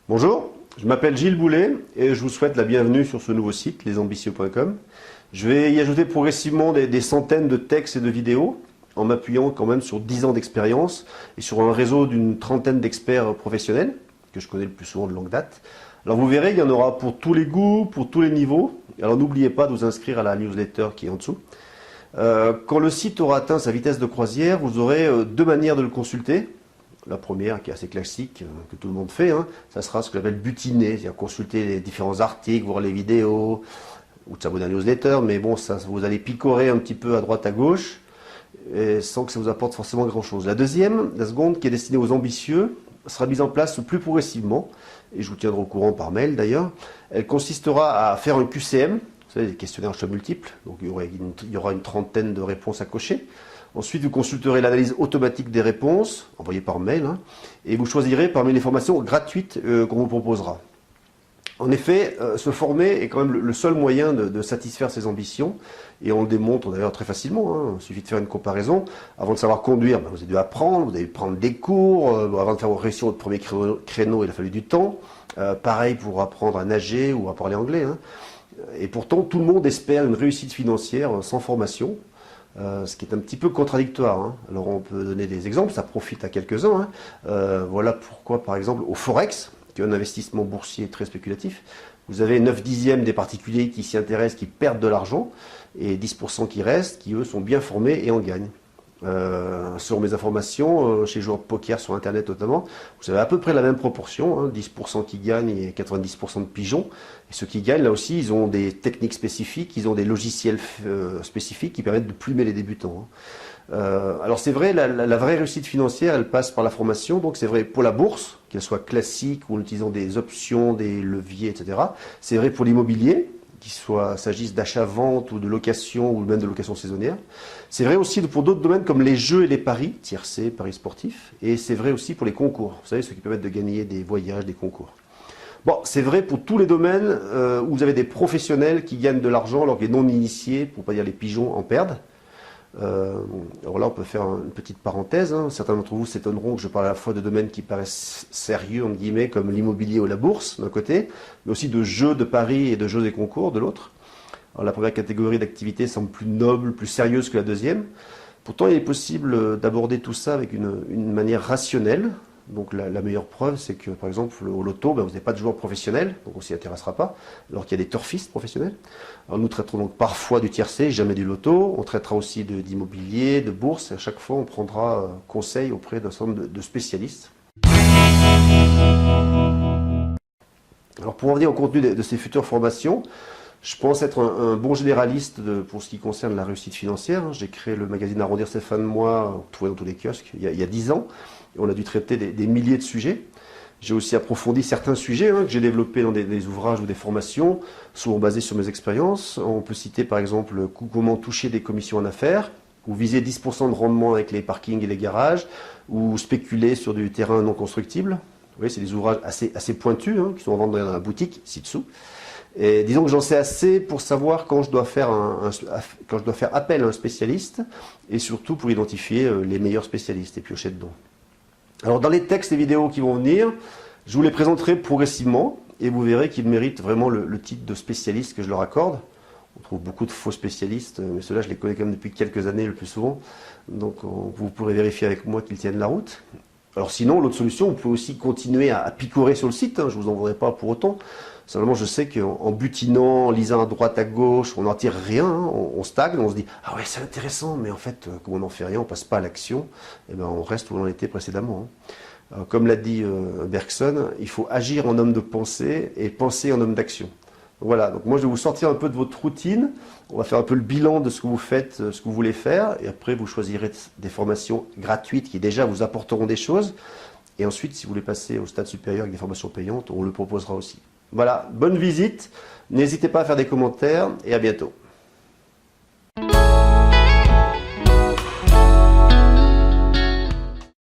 Bonjour, je m'appelle Gilles Boulet et je vous souhaite la bienvenue sur ce nouveau site, lesambitieux.com. Je vais y ajouter progressivement des centaines de textes et de vidéos en m'appuyant quand même sur 10 ans d'expérience et sur un réseau d'une trentaine d'experts professionnels que je connais le plus souvent de longue date. Alors vous verrez, il y en aura pour tous les goûts, pour tous les niveaux. Alors n'oubliez pas de vous inscrire à la newsletter qui est en dessous. Quand le site aura atteint sa vitesse de croisière, vous aurez deux manières de le consulter. La première, qui est assez classique, que tout le monde fait, ça sera ce que j'appelle butiner, c'est-à-dire consulter les différents articles, voir les vidéos, ou de s'abonner à la newsletter, mais bon, ça, vous allez picorer un petit peu à droite, à gauche, et sans que ça vous apporte forcément grand-chose. La deuxième, la seconde, qui est destinée aux ambitieux, sera mise en place plus progressivement, et je vous tiendrai au courant par mail d'ailleurs. Elle consistera à faire un QCM, vous savez, des questionnaires à choix multiples, donc il y aura une trentaine de réponses à cocher. Ensuite, vous consulterez l'analyse automatique des réponses, envoyées par mail, et vous choisirez parmi les formations gratuites qu'on vous proposera. En effet, se former est quand même le seul moyen de satisfaire ses ambitions, et on le démontre d'ailleurs très facilement. Il suffit de faire une comparaison. Avant de savoir conduire, vous avez dû apprendre, vous avez dû prendre des cours, avant de faire réussir votre premier créneau, il a fallu du temps. Pareil pour apprendre à nager ou à parler anglais. Et pourtant, tout le monde espère une réussite financière sans formation. Ce qui est un petit peu contradictoire. Alors on peut donner des exemples, ça profite à quelques-uns. Voilà pourquoi par exemple au Forex, qui est un investissement boursier très spéculatif, vous avez 9/10 des particuliers qui s'y intéressent, qui perdent de l'argent, et 10% qui restent, qui eux sont bien formés et en gagnent. Sur mes informations, chez les joueurs de poker sur internet notamment, vous avez à peu près la même proportion, 10% qui gagnent et 90% de pigeons. Et ceux qui gagnent, là aussi, ils ont des techniques spécifiques, ils ont des logiciels spécifiques qui permettent de plumer les débutants. Alors c'est vrai, la vraie réussite financière, elle passe par la formation, donc c'est vrai pour la bourse, qu'elle soit classique ou en utilisant des options, des leviers, etc. C'est vrai pour l'immobilier, qu'il s'agisse d'achat-vente ou de location ou même de location saisonnière. C'est vrai aussi pour d'autres domaines comme les jeux et les paris, tiercé, paris sportifs, et c'est vrai aussi pour les concours, vous savez, ceux qui permettent de gagner des voyages, des concours. Bon, c'est vrai pour tous les domaines où vous avez des professionnels qui gagnent de l'argent alors que les non-initiés, pour ne pas dire les pigeons, en perdent. Alors là, on peut faire une petite parenthèse. Certains d'entre vous s'étonneront que je parle à la fois de domaines qui paraissent sérieux, entre guillemets, comme l'immobilier ou la bourse, d'un côté, mais aussi de jeux de paris et de jeux des concours, de l'autre. Alors la première catégorie d'activité semble plus noble, plus sérieuse que la deuxième. Pourtant, il est possible d'aborder tout ça avec une manière rationnelle. Donc la meilleure preuve, c'est que par exemple au loto, vous n'avez pas de joueurs professionnels, donc on s'y intéressera pas, alors qu'il y a des turfistes professionnels. Alors nous traiterons donc parfois du tiercé, jamais du loto. On traitera aussi d'immobilier, de bourse, et à chaque fois on prendra conseil auprès d'un certain nombre de spécialistes. Alors pour en venir au contenu de ces futures formations, je pense être un bon généraliste pour ce qui concerne la réussite financière. J'ai créé le magazine Arrondir ses fins de mois, trouvé dans tous les kiosques, il y a 10 ans. Et on a dû traiter des milliers de sujets. J'ai aussi approfondi certains sujets que j'ai développés dans des ouvrages ou des formations, souvent basés sur mes expériences. On peut citer par exemple comment toucher des commissions en affaires, ou viser 10% de rendement avec les parkings et les garages, ou spéculer sur du terrain non constructible. Vous voyez, c'est des ouvrages assez pointus qui sont en vente dans la boutique, ci-dessous. Et disons que j'en sais assez pour savoir quand je dois faire appel à un spécialiste, et surtout pour identifier les meilleurs spécialistes et piocher dedans. Alors dans les textes et vidéos qui vont venir, je vous les présenterai progressivement et vous verrez qu'ils méritent vraiment le titre de spécialiste que je leur accorde. On trouve beaucoup de faux spécialistes, mais ceux-là je les connais quand même depuis quelques années le plus souvent. Donc vous pourrez vérifier avec moi qu'ils tiennent la route. Alors sinon, l'autre solution, vous pouvez aussi continuer à picorer sur le site, je ne vous en voudrais pas pour autant. Simplement, je sais qu'en butinant, en lisant à droite, à gauche, on n'en tire rien, on stagne, on se dit « Ah ouais, c'est intéressant », mais en fait, comme on n'en fait rien, on ne passe pas à l'action, et ben on reste où on était précédemment. Comme l'a dit Bergson, il faut agir en homme de pensée et penser en homme d'action. Voilà, donc moi je vais vous sortir un peu de votre routine, on va faire un peu le bilan de ce que vous faites, ce que vous voulez faire, et après vous choisirez des formations gratuites qui déjà vous apporteront des choses, et ensuite si vous voulez passer au stade supérieur avec des formations payantes, on le proposera aussi. Voilà, bonne visite, n'hésitez pas à faire des commentaires, et à bientôt.